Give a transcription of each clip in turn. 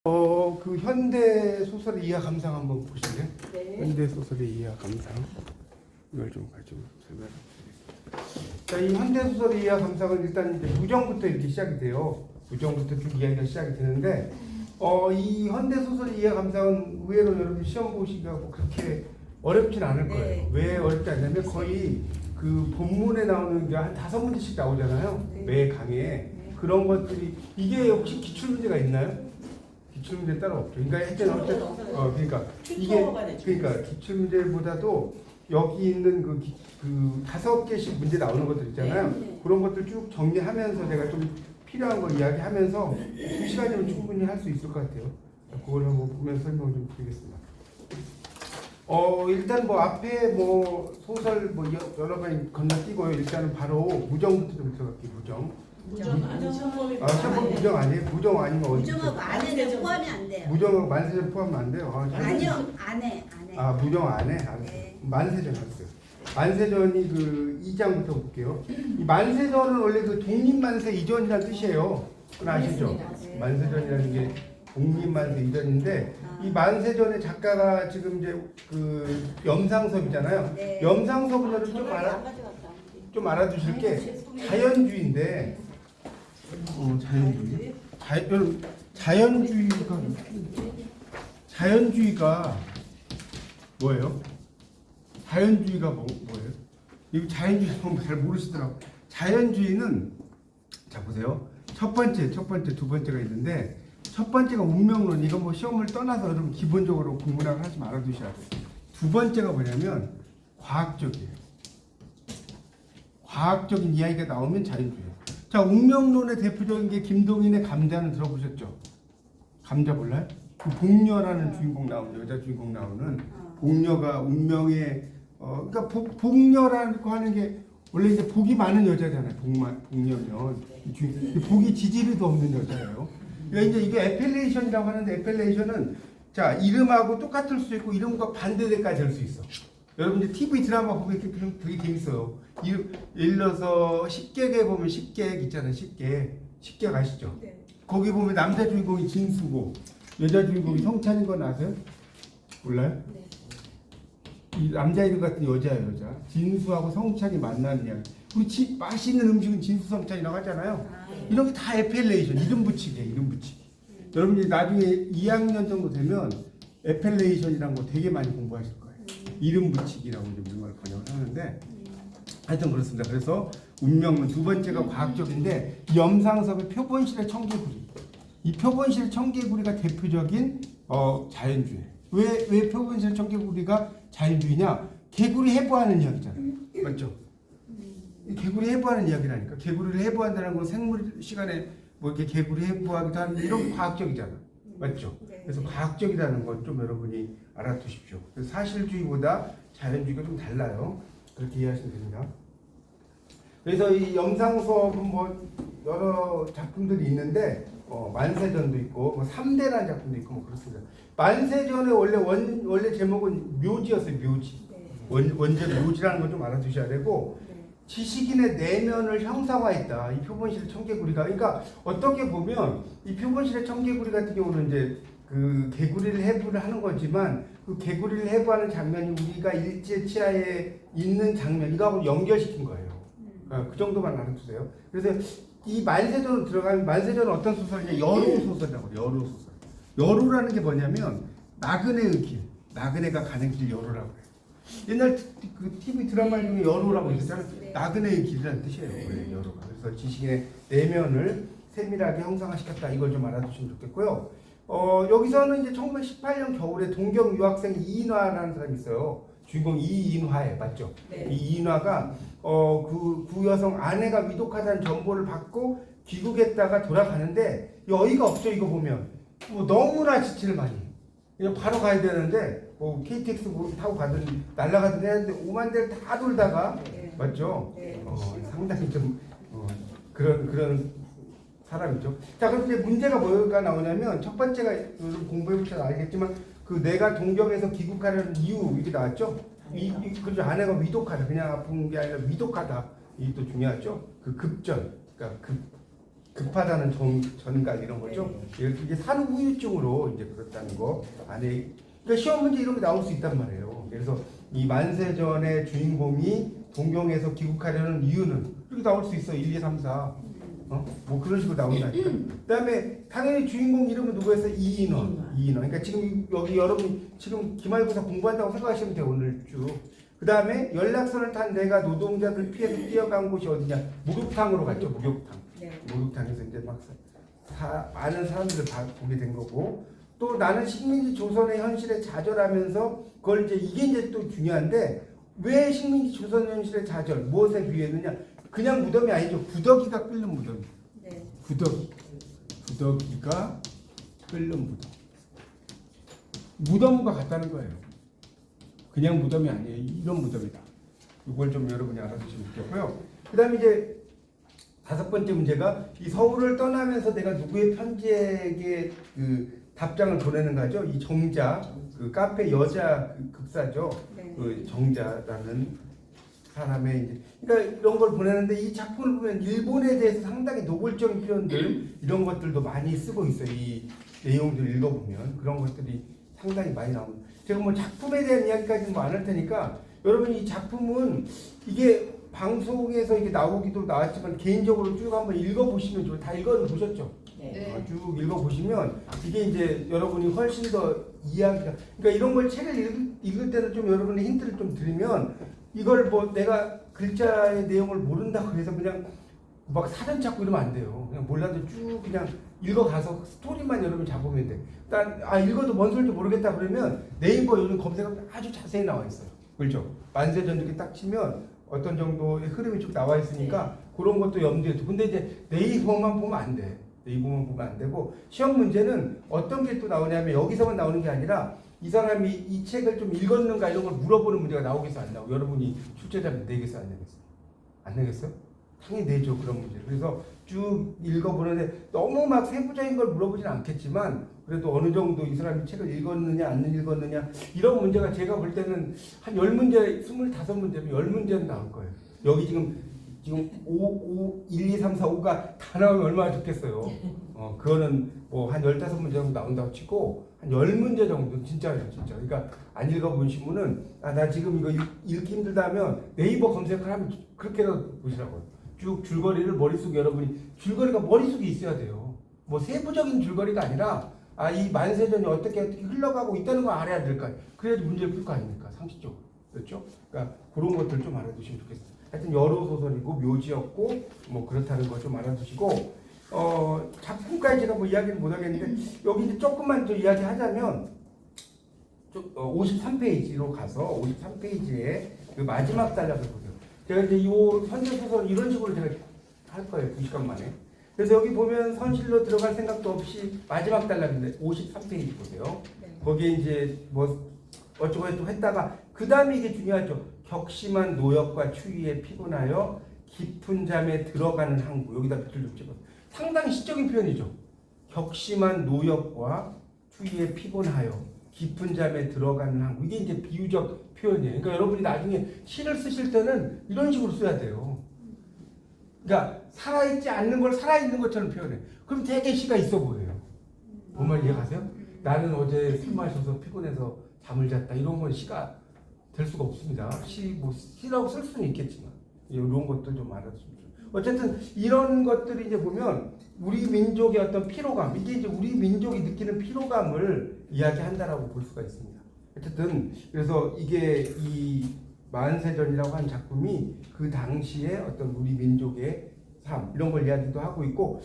그 현대 소설의 이해 감상 한번 보실래요? 네. 현대 소설의 이해 감상 이걸 좀 가지고 설명해 드릴게요. 자, 이 현대 소설의 이해 감상은 일단 이제 무정부터 이렇게 시작이 돼요. 무정부터 쭉 이야기가 시작이 되는데, 이 현대 소설의 이해 감상은 의외로 여러분 시험 보시기하고 그렇게 어렵진 않을 거예요. 네. 왜 어렵지 않냐면 거의 그 본문에 나오는 게 한 5문제씩 나오잖아요. 네. 매 강에 그런 것들이 이게 혹시 기출 문제가 있나요? 기출문제 따로 없죠. 그러니까 했잖아. 그러니까 이게 그러니까 기출문제보다도 여기 있는 그 5개씩 문제 나오는 것들 있잖아요. 네. 그런 것들 쭉 정리하면서 내가 좀 필요한 거 이야기하면서 2시간이면 충분히 할 수 있을 것 같아요. 그걸 한번 보면서 설명 좀 드리겠습니다. 일단 뭐 앞에 뭐 소설 뭐 여러 번 건너뛰고요. 일단은 바로 무정부터 좀 들어갈게요. 무정. 시험법 무정 아니에요? 무정 아니면 어디? 무정하고 안에는 포함이 안 돼요. 무정하고 만세전 포함 안 돼요? 아니요, 안에. 무정 안에? 네. 만세전 했어요. 만세전이 그 2장부터 볼게요. 이 만세전은 원래 그 독립만세 이전이라는 뜻이에요. 그건 아시죠? 네. 만세전이라는 게 독립만세 이전인데, 이 만세전의 작가가 지금 이제 그 염상섭이잖아요. 네. 염상섭은 여러분 좀 알아두실 게 자연주의인데, 자연주의가 뭐예요? 자연주의가 뭐예요? 이거 자연주의 잘 모르시더라고. 자연주의는 자 보세요. 첫 번째, 두 번째가 있는데 첫 번째가 운명론. 이거 뭐 시험을 떠나서 여러분 기본적으로 공부나 하지 말아두셔야 돼요. 두 번째가 뭐냐면 과학적이에요. 과학적인 이야기가 나오면 자연주의예요. 자, 운명론의 대표적인 게 김동인의 감자는 들어보셨죠? 감자 몰라요? 그 복녀라는 주인공 나오는, 여자 주인공 나오는 복녀가 운명의 그러니까 복녀라고 하는 게 원래 이제 복이 많은 여자잖아요. 복녀면 복이 지지리도 없는 여자예요. 그러니까 이제 이게 에펠레이션이라고 하는데, 에펠레이션은 자 이름하고 똑같을 수 있고 이름과 반대까지 될 수 있어. 여러분 이제 TV 드라마 보면 되게 재밌어요. 예를 들어서 식객에 보면 식객 있잖아요. 식객 아시죠? 네. 거기 보면 남자 주인공이 진수고 여자 주인공이 성찬인 건 아세요? 몰라요? 네. 이 남자 이름 같은 여자예요, 여자. 진수하고 성찬이 만나는 이야기. 우리 맛있는 음식은 진수 성찬이라고 하잖아요. 이런 게 다 에펠레이션, 이름 붙이기. 여러분이 나중에 2학년 정도 되면 에펠레이션이라는 거 되게 많이 공부하실 거예요. 이름 붙이기라고 이런 걸 번역을 하는데, 하여튼 그렇습니다. 그래서 운명론 두 번째가 과학적인데, 염상섭의 표본실의 청개구리. 이 표본실의 청개구리가 대표적인 자연주의. 왜 표본실의 청개구리가 자연주의냐? 개구리 해부하는 이야기잖아요. 맞죠? 개구리 해부하는 이야기라니까. 개구리를 해부한다는 건 생물 시간에 뭐 이렇게 개구리 해부하기도 하는데 이런 과학적이잖아. 맞죠? 그래서 과학적이라는 건 좀 여러분이 알아두십시오. 그래서 사실주의보다 자연주의가 좀 달라요. 그렇게 이해하시면 됩니다. 그래서 이 염상섭은 뭐 여러 작품들이 있는데 만세전도 있고 뭐 3대라는 작품도 있고 뭐 그렇습니다. 만세전의 원래 제목은 묘지였어요. 묘지. 원제 묘지라는 걸 좀 알아두셔야 되고, 지식인의 내면을 형상화했다. 이 표본실의 청개구리가. 그러니까 어떻게 보면 이 표본실의 청개구리 같은 경우는 이제 그 개구리를 해부를 하는 거지만, 그 개구리를 해부하는 장면이 우리가 일제 치하에 있는 장면, 이거하고 연결시킨 거예요. 그 정도만 알아두세요. 그래서 이 만세전으로 들어가면, 만세전은 어떤 소설이냐? 여루 소설이라고 해요. 여루 소설. 여루라는 게 뭐냐면 나그네의 길, 나그네가 가는 길 여루라고 해요. 옛날 그 TV 드라마 중에 여루라고 있었잖아요. 나그네의 길이라는 뜻이에요. 여루가. 그래서 지식의 내면을 세밀하게 형상화시켰다. 이걸 좀 알아두시면 좋겠고요. 여기서는 이제 1918년 겨울에 동경 유학생 이인화라는 사람이 있어요. 주인공 이인화예요. 맞죠? 네. 이 이인화가 그 여성 아내가 위독하다는 정보를 받고 귀국했다가 돌아가는데 여의가 없죠. 이거 보면 뭐 너무나 지치를 많이. 그냥 바로 가야 되는데 KTX 타고 가든 날아가든 했는데 5만 대를 다 돌다가 맞죠? 상당히 좀 그런 사람이죠. 자, 그럼 이제 문제가 뭐가 나오냐면, 첫 번째가 공부해보셔서 알겠지만 그 내가 동경에서 귀국하려는 이유, 이게 나왔죠? 그죠? 아내가 위독하다. 그냥 아픈 게 아니라 위독하다. 이게 또 중요하죠? 그 급전, 그러니까 급하다는 전갈 이런 거죠. 이게 산후 후유증으로 이제 그렇다는 거 안에 그러니까 시험 문제 이런 게 나올 수 있단 말이에요. 그래서 이 만세전의 주인공이 동경에서 귀국하려는 이유는 이렇게 나올 수 있어. 1, 2, 3, 4. 뭐 그런 식으로 나온다니까. 그다음에 당연히 주인공 이름은 누구였어? 이인원. 그러니까 지금 여기 여러분 지금 기말고사 공부한다고 생각하시면 돼요. 오늘 쭉. 그다음에 연락선을 탄 내가 노동자들 피해서 뛰어간 곳이 어디냐? 목욕탕으로 갔죠. 목욕탕. 네. 목욕탕에서 이제 막 많은 사람들을 보게 된 거고 또 나는 식민지 조선의 현실에 좌절하면서 그걸 이게 이제 또 중요한데 왜 식민지 조선 현실의 좌절 무엇에 비유했느냐? 그냥 무덤이 아니죠. 구더기가 끓는 무덤. 네. 구더기가 끓는 무덤. 무덤과 같다는 거예요. 그냥 무덤이 아니에요. 이런 무덤이다. 이걸 좀 여러분이 알아두시면 좋겠고요. 그 다음에 이제 5번째 문제가 이 서울을 떠나면서 내가 누구의 편지에게 그 답장을 보내는가죠. 이 정자, 그 카페 여자 극사죠. 네. 그 정자라는 사람의 이제 그러니까 이런 걸 보내는데 이 작품을 보면 일본에 대해서 상당히 노골적인 표현들 이런 것들도 많이 쓰고 있어요. 이 내용들 읽어보면 그런 것들이 상당히 많이 나옵니다. 제가 뭐 작품에 대한 이야기까지는 뭐 안 할 테니까 여러분 이 작품은 이게 방송에서 이게 나오기도 나왔지만 개인적으로 쭉 한번 읽어보시면 좋아요. 다 읽어보셨죠? 네. 쭉 읽어보시면 이게 이제 여러분이 훨씬 더 이야기가 그러니까 이런 걸 책을 읽을 때는 좀 여러분의 힌트를 좀 드리면 이걸 뭐 내가 글자의 내용을 모른다고 해서 그냥 막 사전 찾고 이러면 안 돼요. 그냥 몰라도 쭉 그냥 읽어가서 스토리만 여러분 잡으면 돼. 일단 읽어도 뭔 소리인지 모르겠다 그러면 네이버 요즘 검색하면 아주 자세히 나와 있어요. 그렇죠? 만세전 이렇게 딱 치면 어떤 정도의 흐름이 쭉 나와 있으니까 그런 것도 염두에 두고 근데 이제 네이버만 보면 안 돼. 네이버만 보면 안 되고 시험 문제는 어떤 게 또 나오냐면 여기서만 나오는 게 아니라 이 사람이 이 책을 좀 읽었는가 이런 걸 물어보는 문제가 나오겠어 안 나오고 여러분이 출제자면 내겠어 안 내겠어? 안 내겠어요? 당연히 내죠 그런 문제. 그래서 쭉 읽어보는데 너무 막 세부적인 걸 물어보진 않겠지만 그래도 어느 정도 이 사람이 책을 읽었느냐 안 읽었느냐 이런 문제가 제가 볼 때는 한 10문제 25문제면 10문제는 나올 거예요. 여기 지금 1, 2, 3, 4, 5가 다 나오면 얼마나 좋겠어요. 그거는 뭐 한 15문제 정도 나온다고 치고 한 10문제 정도 진짜예요 진짜. 그러니까 안 읽어본 신문은 나 지금 이거 읽기 힘들다 하면 네이버 검색을 하면 그렇게라도 보시라고요. 쭉 줄거리를 머릿속에 여러분이 줄거리가 머릿속에 있어야 돼요. 뭐 세부적인 줄거리가 아니라 이 만세전이 어떻게 흘러가고 있다는 걸 알아야 될까요? 그래야지 문제를 풀 거 아닙니까? 상식적으로. 그렇죠? 그러니까 그런 것들 좀 알아두시면 좋겠어요. 하여튼 여러 소설이고 묘지였고 뭐 그렇다는 거 좀 알아두시고 작품까지 제가 뭐 이야기를 못 하겠는데 여기 이제 조금만 더 이야기하자면 53페이지로 가서 53페이지에 그 마지막 단락을 보세요. 제가 이제 이 현대 소설 이런 식으로 제가 할 거예요. 2시간 만에. 그래서 여기 보면 선실로 들어갈 생각도 없이 마지막 단락인데 53페이지 보세요. 네. 거기에 이제 뭐 어쩌고 했다가 그 다음에 이게 중요하죠. 격심한 노역과 추위에 피곤하여 깊은 잠에 들어가는 항구. 여기다 빛을 좀 찍어서 상당히 시적인 표현이죠. 격심한 노역과 추위에 피곤하여 깊은 잠에 들어가는 항구. 이게 이제 비유적 표현이에요. 그러니까 여러분이 나중에 시를 쓰실 때는 이런 식으로 써야 돼요. 그러니까 살아있지 않는 걸 살아있는 것처럼 표현해. 그럼 되게 시가 있어 보여요. 뭔 말 이해가세요? 나는 어제 술 마셔서 피곤해서 잠을 잤다. 이런 건 시가 될 수가 없습니다. 시라고 쓸 수는 있겠지만 이런 것들 좀 알아주시면 좋아요. 어쨌든 이런 것들이 이제 보면 우리 민족의 어떤 피로감, 이게 이제 우리 민족이 느끼는 피로감을 이야기한다라고 볼 수가 있습니다. 어쨌든 그래서 이게 이 만세전이라고 하는 작품이 그 당시에 어떤 우리 민족의 삶 이런 걸 이야기도 하고 있고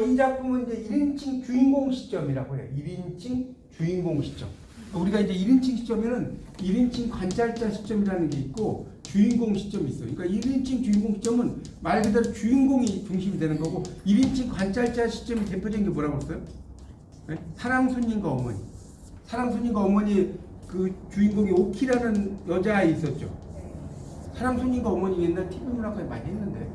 이 작품은 이제 1인칭 주인공 시점이라고 해요. 1인칭 주인공 시점. 우리가 이제 1인칭 시점에는 1인칭 관찰자 시점이라는 게 있고 주인공 시점이 있어요. 그러니까 1인칭 주인공 시점은 말 그대로 주인공이 중심이 되는 거고 1인칭 관찰자 시점이 대표적인 게 뭐라고 그랬어요? 네? 사랑손님과 어머니. 사랑손님과 어머니 그 주인공이 오키라는 여자아이 있었죠. 사랑손님과 어머니 옛날 TV 문학까지 많이 했는데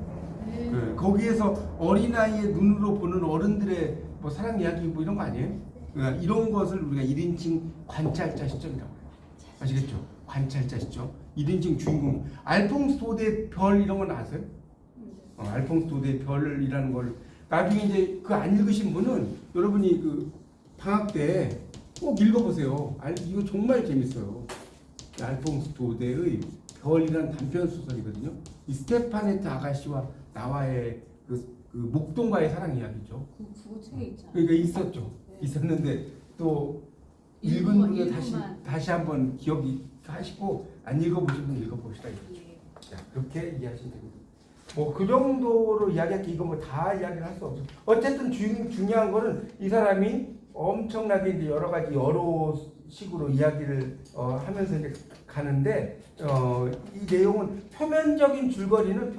네. 거기에서 어린아이의 눈으로 보는 어른들의 뭐 사랑 이야기 뭐 이런 거 아니에요? 그러니까 이런 것을 우리가 1인칭 관찰자 시점이라고 해요. 아시겠죠? 관찰자 시점. 1인칭 주인공. 알퐁스 도드의 별 이런 건 아세요? 알퐁스 도드의 별이라는 걸 나중에 이제 그 안 읽으신 분은 여러분이 그 방학 때 꼭 읽어보세요. 이거 정말 재밌어요. 알퐁스 도데의 별이라는 단편 소설이거든요. 이 스테파네트 아가씨와 나와의 그 목동과의 사랑 이야기죠. 그거 책에 있잖아요. 그러니까 있었죠. 네. 있었는데 또 읽은 분은 다시 한번 기억이 하시고 안 읽어보신 분 읽어봅시다. 예. 자, 그렇게 이해하시면 됩니다. 뭐 그 정도로 이야기할게 이거 뭐 다 이야기를 할 수 없어. 어쨌든 중요한 거는 이 사람이 엄청나게 이제 여러 식으로 이야기를 하면서 이제 가는데 이 내용은 표면적인 줄거리는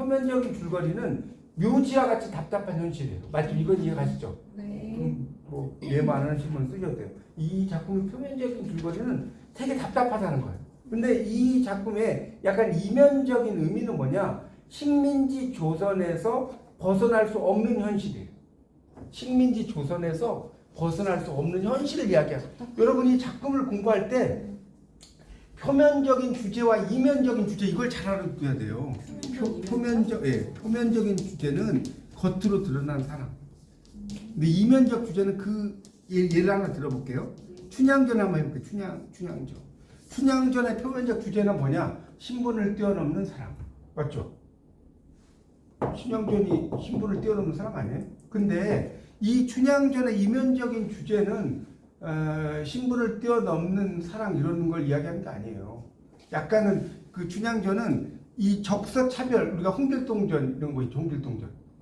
묘지와 같이 답답한 현실이에요. 맞죠? 이건 이해가시죠? 네. 뭐 이해만 안 하시는 분 쓰셔도 돼요. 이 작품의 표면적인 줄거리는 되게 답답하다는 거예요. 근데 이 작품의 약간 이면적인 의미는 뭐냐? 식민지 조선에서 벗어날 수 없는 현실이에요. 식민지 조선에서 벗어날 수 없는 현실을 이야기하죠. 여러분이 작품을 공부할 때 표면적인 주제와 이면적인 주제 이걸 잘 알아둬야 돼요. 표면적인 주제는 겉으로 드러난 사람. 근데 이면적 주제는 그 예를 하나 들어볼게요. 춘향전 한번 해볼게요. 춘향전. 춘향전의 표면적 주제는 뭐냐? 신분을 뛰어넘는 사람. 맞죠? 춘향전이 신분을 뛰어넘는 사람 아니에요? 근데 이 춘향전의 이면적인 주제는 신분을 뛰어넘는 사랑 이런 걸 이야기하는 게 아니에요. 약간은 그 춘향전은 이 적서 차별, 우리가 홍길동전 이런 거 있죠.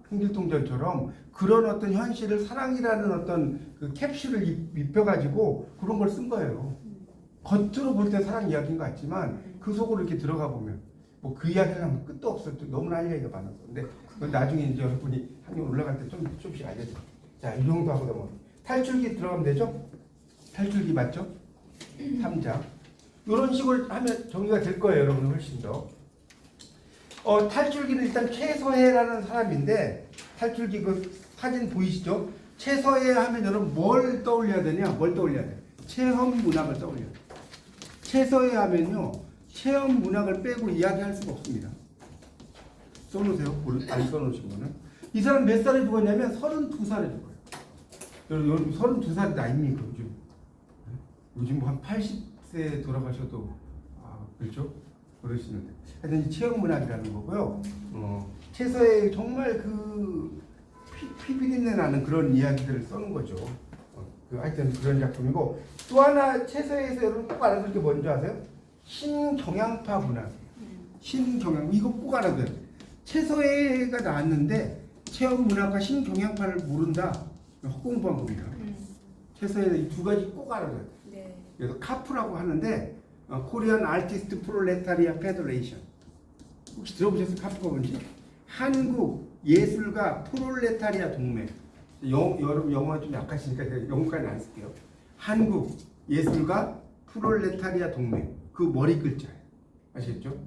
홍길동전처럼 그런 어떤 현실을 사랑이라는 어떤 그 캡슐을 입혀가지고 그런 걸 쓴 거예요. 겉으로 볼 때 사랑 이야기인 것 같지만 그 속으로 이렇게 들어가 보면 뭐 그 이야기를 하면 끝도 없어요. 너무나 할 얘기가 많아서. 근데 나중에 이제 여러분이 학년 올라갈 때 조금씩 알려줘요. 자, 이 정도 하고 넘어. 탈출기 들어가면 되죠? 탈출기 맞죠? 3장. 이런 식으로 하면 정리가 될 거예요, 여러분. 훨씬 더. 탈출기는 일단 최서해라는 사람인데, 탈출기 그 사진 보이시죠? 최서해 하면 여러분 뭘 떠올려야 되냐? 뭘 떠올려야 돼? 체험 문학을 떠올려야 돼. 최서해 하면요, 체험 문학을 빼고 이야기할 수가 없습니다. 써놓으세요. 안 써놓으신 분은. 이 사람 몇 살에 죽었냐면 32살에 죽어요. 여러분 32살이 나이입니까 요즘? 요즘 뭐 한 80세 돌아가셔도 그렇죠? 그러시는데 하여튼 이 체험문학이라는 거고요. 최서의 정말 그 피비린내 나는 그런 이야기들을 써는 거죠. 하여튼 그런 작품이고 또 하나 최서에서 여러분 꼭 알아둘 게 뭔지 아세요? 신경향파 문학. 신경향 이거 꼭 알아둬야 돼요. 최서해가 나왔는데 체험문학과 신경향파를 모른다. 헛공부한 겁니다. 최서해 이 두 가지 꼭 알아둬야 돼요. 네. 그래서 카프라고 하는데 코리안 아티스트 프롤레타리아 페더레이션 혹시 들어보셨어요? 카프가 뭔지? 한국 예술가 프롤레타리아 동맹. 여러분 영어 좀 약하시니까 제가 영어까지는 안 쓸게요. 한국 예술가 프롤레타리아 동맹. 그 머리 글자예요. 아시겠죠?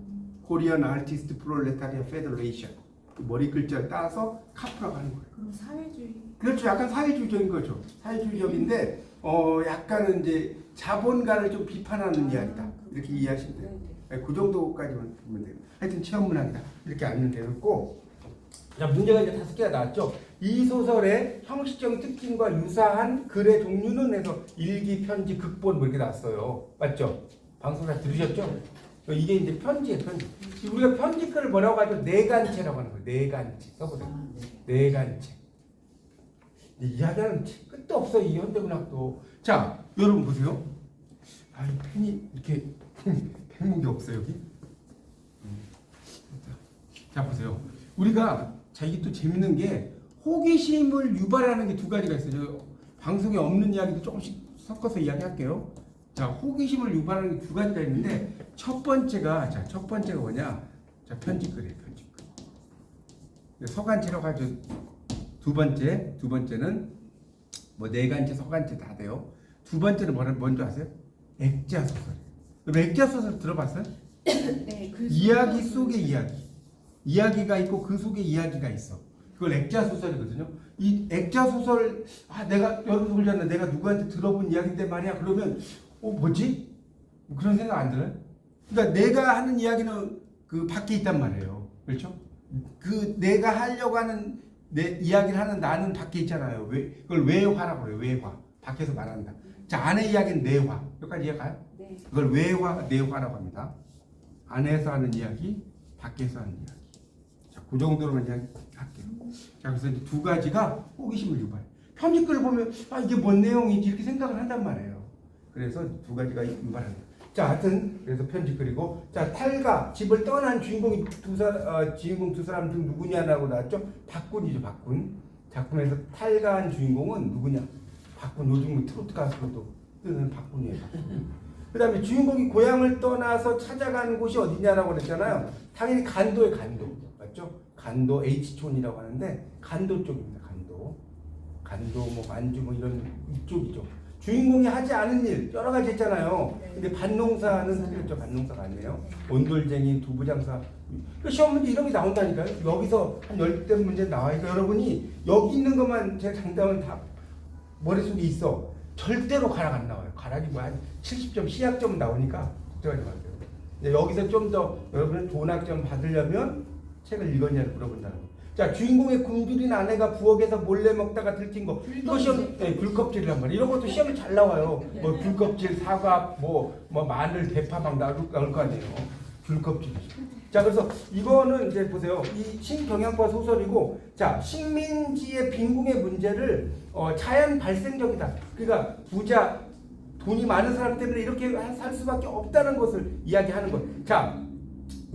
코리안 아티스트 프롤레타리아 페더레이션. 그 머리 글자를 따서 카프라고 하는 거예요. 그럼 사회주의. 그렇죠. 약간 사회주의적인 거죠. 사회주의적인데 약간은 이제 자본가를 좀 비판하는 이야기다. 이렇게 이해하시면 돼요. 네. 그 정도까지만 보면 돼요. 하여튼 체험문학이다. 이렇게 알면 되겠고 자, 문제가 이제 5개가 나왔죠. 이 소설의 형식적 특징과 유사한 글의 종류는 해서 일기, 편지, 극본 뭐 이렇게 나왔어요. 맞죠? 방송 다 들으셨죠? 이게 이제 편지예요, 편지. 우리가 편지글을 뭐라고 하죠? 내간체라고 하는 거예요. 내간체. 써보세요. 내간체. 이야기하는 끝도 없어요. 이 현대문학도. 자, 여러분 보세요. 이 펜이 이렇게 펜목이 없어요, 여기. 자, 보세요. 우리가 이게 또 재밌는 게 호기심을 유발하는 게 두 가지가 있어요. 저 방송에 없는 이야기도 조금씩 섞어서 이야기할게요. 자, 호기심을 유발하는 게 두 가지가 있는데 첫 번째가 뭐냐? 자, 편집글이에요, 편집글. 서간체라고 하죠. 두 번째는 뭐 내간체, 서간체 다 돼요. 두 번째는 뭔지 아세요? 액자 소설이에요. 여러분 액자 소설 들어봤어요? 네. 그 이야기 속의 이야기. 이야기가 있고 그 속에 이야기가 있어. 그걸 액자 소설이거든요. 이 액자 소설 내가 여러분 보잖아. 내가 누구한테 들어본 이야기인데 말이야. 그러면 뭐지? 그런 생각 안 들어요? 그러니까 내가 하는 이야기는 그 밖에 있단 말이에요. 그렇죠? 그 내가 하려고 하는 내 이야기를 하는 나는 밖에 있잖아요. 그걸 외화라고 그래요. 외화. 밖에서 말한다. 자, 아내 이야기는 내화. 여기까지 이해가요? 네. 그걸 외화, 내화라고 합니다. 안에서 하는 이야기, 밖에서 하는 이야기. 자, 그 정도로만 이야기할게요. 자, 그래서 이제 두 가지가 호기심을 유발해. 편지 글을 보면 아 이게 뭔 내용이지 이렇게 생각을 한단 말이에요. 그래서 두 가지가 유발합니다. 자, 하여튼 그래서 편지 글이고 자 탈가 집을 떠난 주인공이 주인공 두 사람 중 누구냐라고 나왔죠. 박군이죠. 박군. 작품에서 탈가한 주인공은 누구냐? 박군. 요즘 트로트 가수로도 뜨는 박군이에요. 박군. 그 다음에 주인공이 고향을 떠나서 찾아간 곳이 어디냐라고 그랬잖아요. 당연히 간도의 간도. 맞죠? 간도 H촌이라고 하는데 간도 쪽입니다. 간도 뭐 만주 뭐 이런 이쪽이죠. 주인공이 하지 않은 일 여러 가지 있잖아요. 근데 밭농사는 틀렸죠. 밭농사가 아니에요. 온돌쟁이, 두부장사. 시험 문제 이런 게 나온다니까요. 여기서 한 10대 문제 나와니까 여러분이 여기 있는 것만 제 장담은 다 머릿속에 있어. 절대로 가락 안 나와요. 가락이 뭐 한 70점, C학점 나오니까 걱정하지 마세요. 근데 여기서 좀 더 여러분은 좋은 학점 받으려면 책을 읽었냐를 물어본다는 거. 자, 주인공의 굶주린 아내가 부엌에서 몰래 먹다가 들킨 거. 이거 시험, 네, 귤껍질이란 말이에요. 이런 것도 시험에 잘 나와요. 뭐 귤껍질, 사과, 뭐 마늘, 대파 막 나올 거 아니에요. 귤껍질이죠. 자, 그래서 이거는 이제 보세요. 이 신경향과 소설이고, 자, 식민지의 빈궁의 문제를 자연 발생적이다. 그러니까 부자, 돈이 많은 사람 때문에 이렇게 살 수밖에 없다는 것을 이야기하는 것. 자,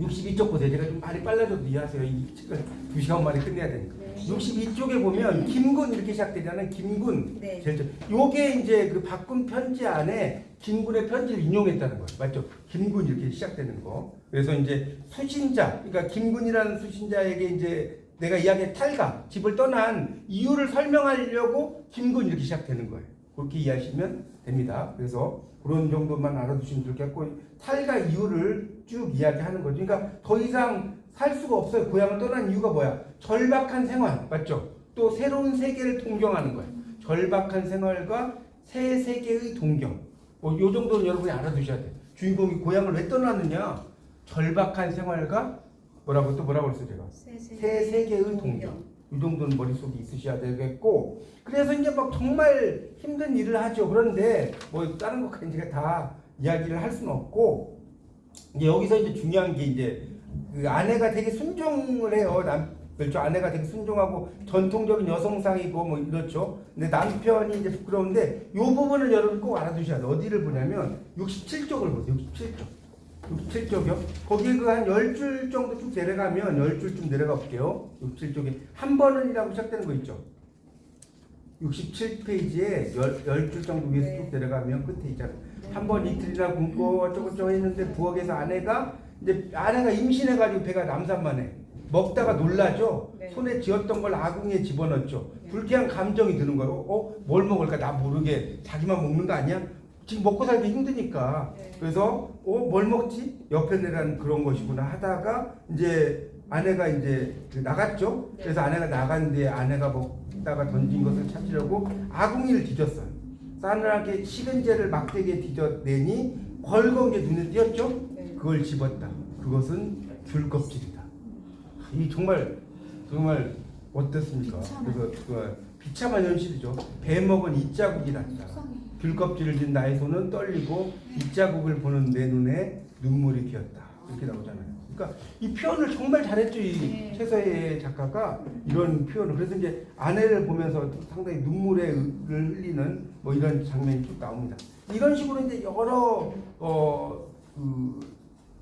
62쪽 보세요. 제가 좀 말이 빨라져도 이해하세요. 이 책을 2시간 만에 끝내야 되니까. 네. 62쪽에 보면 김군 이렇게 시작되잖아요. 김군. 네. 요게 이제 그 박군 편지 안에 김군의 편지를 인용했다는 거예요. 맞죠? 김군 이렇게 시작되는 거. 그래서 이제 수신자, 그러니까 김군이라는 수신자에게 이제 내가 이야기한 탈가, 집을 떠난 이유를 설명하려고 김군 이렇게 시작되는 거예요. 그렇게 이해하시면 됩니다. 그래서 그런 정도만 알아두시면 좋겠고 탈가 이유를 쭉 이야기하는 거죠. 그러니까 더 이상 살 수가 없어요. 고향을 떠난 이유가 뭐야? 절박한 생활, 맞죠? 또 새로운 세계를 동경하는 거예요. 절박한 생활과 새 세계의 동경. 요 정도는 여러분이 알아두셔야 돼요. 주인공이 고향을 왜 떠났느냐? 절박한 생활과 뭐라고 그랬어요 제가? 새 세계의 동경. 이 정도는 머릿속에 있으셔야 되겠고 그래서 이제 막 정말 힘든 일을 하죠. 그런데 뭐 다른 것까지 제가 다 이야기를 할 수는 없고 이제 여기서 이제 중요한 게 이제 그 아내가 되게 순종을 해요. 그렇죠. 아내가 되게 순종하고 전통적인 여성상이고 뭐 이렇죠. 근데 남편이 이제 부끄러운데 이 부분을 여러분 꼭 알아두셔야 돼요. 어디를 보냐면 67쪽을 보세요. 67쪽이요. 거기 그 한 10줄 정도 쭉 내려가면 10줄쯤 내려가 볼게요. 67쪽에 한 번은이라고 시작되는 거 있죠. 67페이지에 10줄 정도 위에서 쭉 내려가면 끝에 있잖아요. 한 번 이틀이나 굶고 어쩌고저쩌고 했는데 부엌에서 아내가 임신해가지고 배가 남산만해. 먹다가 놀라죠. 손에 쥐었던 걸 아궁이에 집어넣었죠. 불쾌한 감정이 드는 거예요. 뭘 먹을까? 나 모르게 자기만 먹는 거 아니야? 지금 먹고 살기 힘드니까. 그래서 뭘 먹지? 옆에 내란 그런 것이구나 하다가 이제 아내가 이제 나갔죠. 그래서 아내가 나간 뒤에 아내가 먹다가 던진 것을 찾으려고 아궁이를 뒤졌어요. 싸늘하게 식은재를 막대기에 뒤져내니 벌거 이제 눈에 띄었죠. 그걸 집었다. 그것은 귤껍질이다. 이 정말 어떻습니까? 그래서 비참한 현실이죠. 배 먹은 이자국이 났다. 귤껍질을 진 나의 손은 떨리고 이자국을 보는 내 눈에 눈물이 기었다. 이렇게 나오잖아요. 그러니까 이 표현을 정말 잘했죠. 이 최서혜 작가가 이런 표현을. 그래서 이제 아내를 보면서 상당히 눈물에 흘리는 뭐 이런 장면이 쭉 나옵니다. 이런 식으로 이제 여러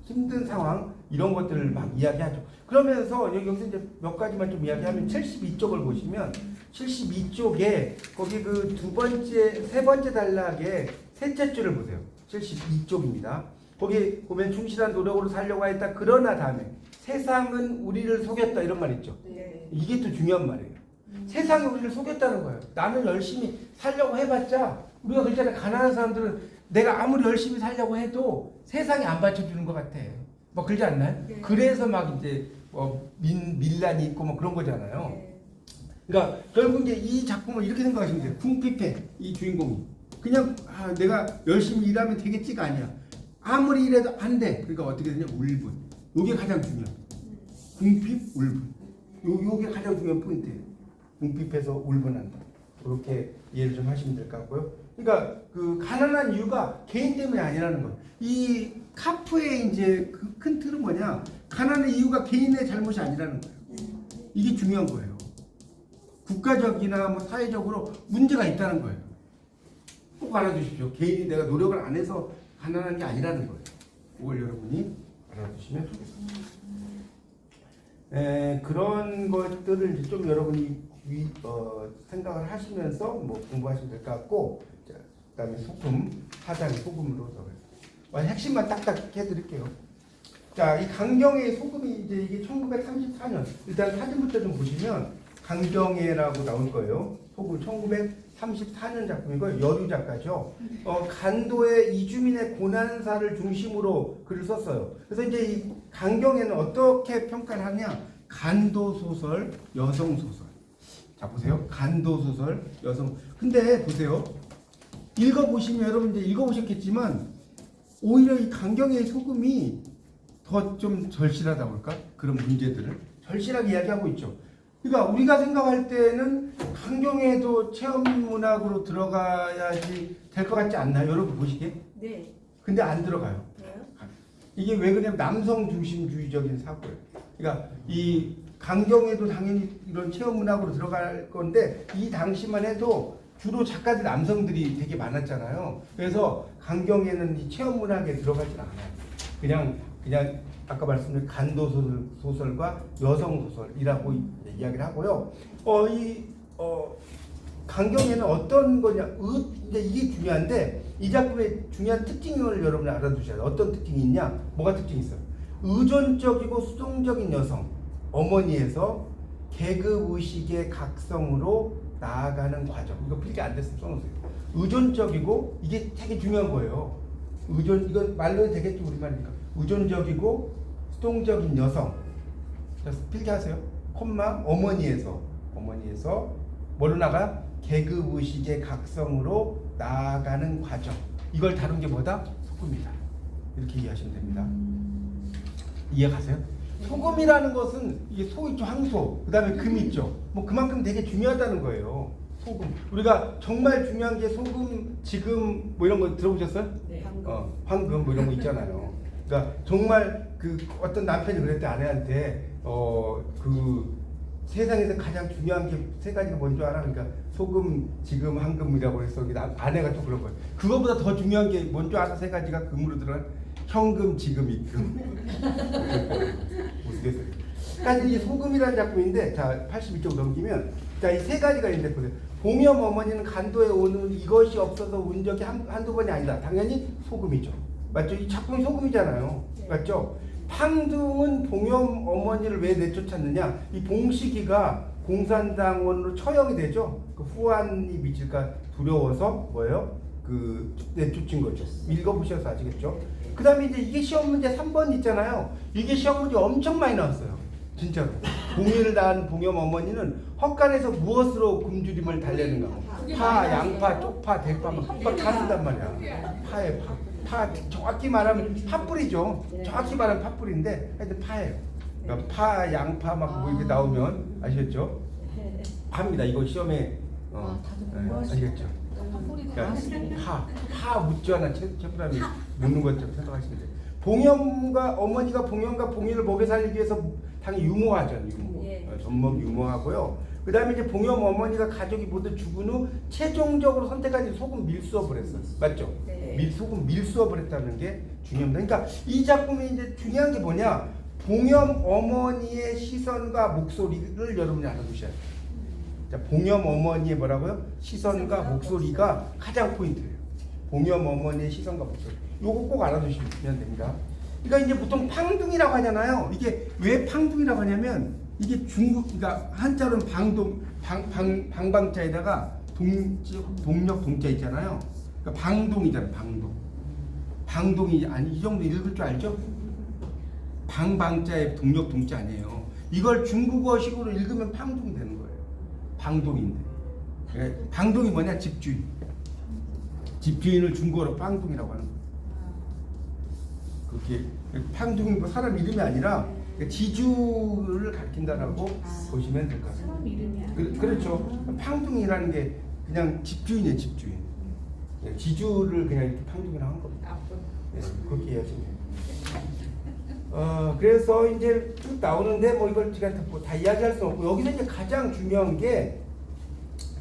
힘든 상황 이런 것들을 막 이야기하죠. 그러면서 여기서 이제 몇 가지만 좀 이야기하면 72쪽을 보시면 72쪽에 거기 그 세 번째 단락에 셋째 줄을 보세요. 72쪽입니다. 거기 보면 충실한 노력으로 살려고 했다. 그러나 다음에 세상은 우리를 속였다 이런 말 있죠. 이게 또 중요한 말이에요. 세상이 우리를 속였다는 거예요. 나는 열심히 살려고 해봤자 우리가 그랬잖아요. 가난한 사람들은 내가 아무리 열심히 살려고 해도 세상이 안 받쳐주는 것 같아. 뭐 그러지 않나요? 그래서 막 이제 밀란이 있고 뭐 그런 거잖아요. 그러니까 결국 이제 이 작품을 이렇게 생각하시면 돼요. 궁핍해 이 주인공이. 그냥 내가 열심히 일하면 되겠지가 아니야. 아무리 일해도 안 돼. 그러니까 어떻게 되냐? 울분. 요게 가장 중요해요. 궁핍, 울분. 요게 가장 중요한 포인트예요. 궁핍해서 울분한다. 이렇게 이해를 좀 하시면 될 것 같고요. 그러니까 그 가난한 이유가 개인 때문이 아니라는 거예요. 이 카프의 이제 그 큰 틀은 뭐냐? 가난의 이유가 개인의 잘못이 아니라는 거예요. 이게 중요한 거예요. 국가적이나 뭐 사회적으로 문제가 있다는 거예요. 꼭 알아두십시오. 개인이 내가 노력을 안 해서 가난한 게 아니라는 거예요. 그걸 여러분이 알아두시면 좋겠습니다. 그런 것들을 이제 좀 여러분이 생각을 하시면서 뭐 공부하시면 될 것 같고, 자, 그다음에 소금, 4장의 소금으로 들어가요. 핵심만 딱딱 해드릴게요. 자, 이 강경의 소금이 이제 이게 1934년, 일단 사진부터 좀 보시면 강경애라고 나올 거예요. 소금 1934년 작품이고요. 여류 작가죠. 간도의 이주민의 고난사를 중심으로 글을 썼어요. 그래서 이제 이 강경애는 어떻게 평가를 하냐? 간도 소설, 여성 소설. 자, 보세요. 간도 소설, 여성. 근데 보세요. 읽어보시면 여러분 이제 읽어보셨겠지만 오히려 이 강경애의 소금이 더 좀 절실하다 볼까? 그런 문제들을 절실하게 이야기하고 있죠. 그러니까 우리가 생각할 때는 강경애도 체험 문학으로 들어가야지 될 것 같지 않나요? 여러분 보시기에? 네. 근데 안 들어가요. 왜요? 이게 왜 그러냐면 남성 중심주의적인 사고예요. 그러니까 이 강경애도 당연히 이런 체험 문학으로 들어갈 건데 이 당시만 해도 주로 작가들 남성들이 되게 많았잖아요. 그래서 강경애는 이 체험 문학에 들어가질 않아요. 그냥 아까 말씀드린 간도 소설과 여성 소설이라고 이야기를 하고요. 강경애는 어떤 거냐? 이제 이게 중요한데 이 작품의 중요한 특징을 여러분이 알아두셔야 돼요. 어떤 특징이 있냐? 뭐가 특징이 있어요? 의존적이고 수동적인 여성, 어머니에서 계급 의식의 각성으로 나아가는 과정. 이거 필기 안 됐으면 써놓으세요. 의존적이고 이게 되게 중요한 거예요. 이건 말로 되겠죠, 우리말이니까. 의존적이고 수동적인 여성. 필기하세요. 콤마 어머니에서 뭘로 나가? 계급 의식의 각성으로 나아가는 과정. 이걸 다룬 게 뭐다? 소금이다. 이렇게 이해하시면 됩니다. 이해가세요? 소금이라는 것은 이게 소 있죠, 황소. 그다음에 금 있죠. 뭐 그만큼 되게 중요하다는 거예요. 소금. 우리가 정말 중요한 게 소금, 지금 뭐 이런 거 들어보셨어요? 네. 황금 뭐 이런 거 있잖아요. 그러니까 정말 그 어떤 남편이 그랬대 아내한테 그 세상에서 가장 중요한 게 세 가지가 뭔 줄 알아? 그러니까 소금, 지금, 황금이라고 해서 아내가 또 그런 거예요. 그거보다 더 중요한 게 뭔 줄 알아? 세 가지가 금으로 들어간 현금, 지금, 입금. 모르겠어요. 그러니까 이게 소금이라는 작품인데, 자 82쪽 넘기면, 자 이 세 가지가 있는데 보세요. 봉염 어머니는 간도에 오는 이것이 없어서 운 적이 한두 번이 아니다. 당연히 소금이죠. 맞죠? 이 작품이 소금이잖아요. 맞죠? 팡둥은 봉염 어머니를 왜 내쫓았느냐? 이 봉식이가 공산당원으로 처형이 되죠. 그 후환이 미칠까 두려워서 뭐예요? 그 내쫓은 거죠. 읽어보셔서 아시겠죠? 그 다음에 이제 이게 시험 문제 3번 있잖아요. 이게 시험 문제 엄청 많이 나왔어요. 진짜로. 봉의를 다한 봉염 어머니는 헛간에서 무엇으로 굶주림을 달래는가? 파, 양파, 쪽파, 대파 막 다 쓴단 말이야. 파에 파. 정확히 말하면 팥뿌리죠. 정확히 말하면 팥뿌리인데 하여튼 파예요. 그러니까 파, 양파 막 뭐 이렇게 나오면 아시겠죠? 파입니다. 이거 시험에 아시겠죠? 그러니까 파 묻지 않아 채프라미 묻는 것처럼 생각하시면 돼요. 봉염과 어머니가 봉염과 봉이를 먹여 살리기 위해서 당연히 유모하잖아요. 유모. 젖먹 유모하고요. 그 다음에 이제 봉염 어머니가 가족이 모두 죽은 후 최종적으로 선택한 게 소금 밀수업을 했어요. 맞죠? 네. 소금 밀수업을 했다는 게 중요합니다. 그러니까 이 작품이 이제 중요한 게 뭐냐? 봉염 어머니의 시선과 목소리를 여러분이 알아두셔야 돼요. 자, 봉염 어머니의 뭐라고요? 시선과 목소리가 가장 포인트예요. 봉염 어머니의 시선과 목소리. 요거 꼭 알아두시면 됩니다. 그러니까 이제 보통 팡둥이라고 하잖아요. 이게 왜 팡둥이라고 하냐면 이게 그러니까 한자로는 방방자에다가 동력 동자 있잖아요. 그러니까 방동이잖아요. 방동이 아니 이 정도 읽을 줄 알죠? 방방자에 동력 동자 아니에요. 이걸 중국어식으로 읽으면 팡둥이 되는 거예요. 방동인데. 방동이 뭐냐? 집주인. 집주인을 중국어로 팡둥이라고 하는 거예요. 그렇게 팡둥이 뭐 사람 이름이 아니라 그러니까 지주를 가리킨다라고 보시면 될 것 같아요. 사람 이름이야. 그렇죠. 팡둥이라는 게 그냥 집주인이에요, 집주인. 예, 지주를 그냥 이렇게 팡둥이라고 한 겁니다. 나쁜. 예, 그렇게 해야지. 그래서 이제 쭉 나오는데 뭐 이걸 제가 다 이야기할 수 없고 여기서 이제 가장 중요한 게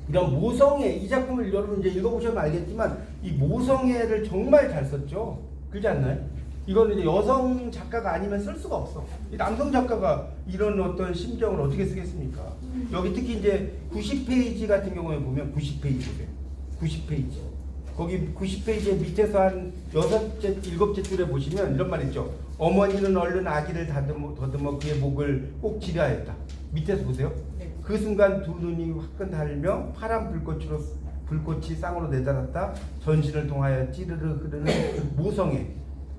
이런 모성애 이 작품을 여러분 이제 읽어보시면 알겠지만 이 모성애를 정말 잘 썼죠. 그렇지 않나요? 이거는 이제 여성 작가가 아니면 쓸 수가 없어. 이 남성 작가가 이런 어떤 심정을 어떻게 쓰겠습니까? 여기 특히 이제 90페이지 같은 경우에 보면 90페이지 보세요. 90페이지. 거기 90페이지에 밑에서 한 6째, 7째 줄에 보시면 이런 말 있죠. 어머니는 얼른 아기를 더듬어 그의 목을 꼭 지려하였다. 밑에서 보세요. 네. 그 순간 두 눈이 화끈 달며 파란 불꽃이 쌍으로 내달았다. 전신을 통하여 찌르르 흐르는 모성애.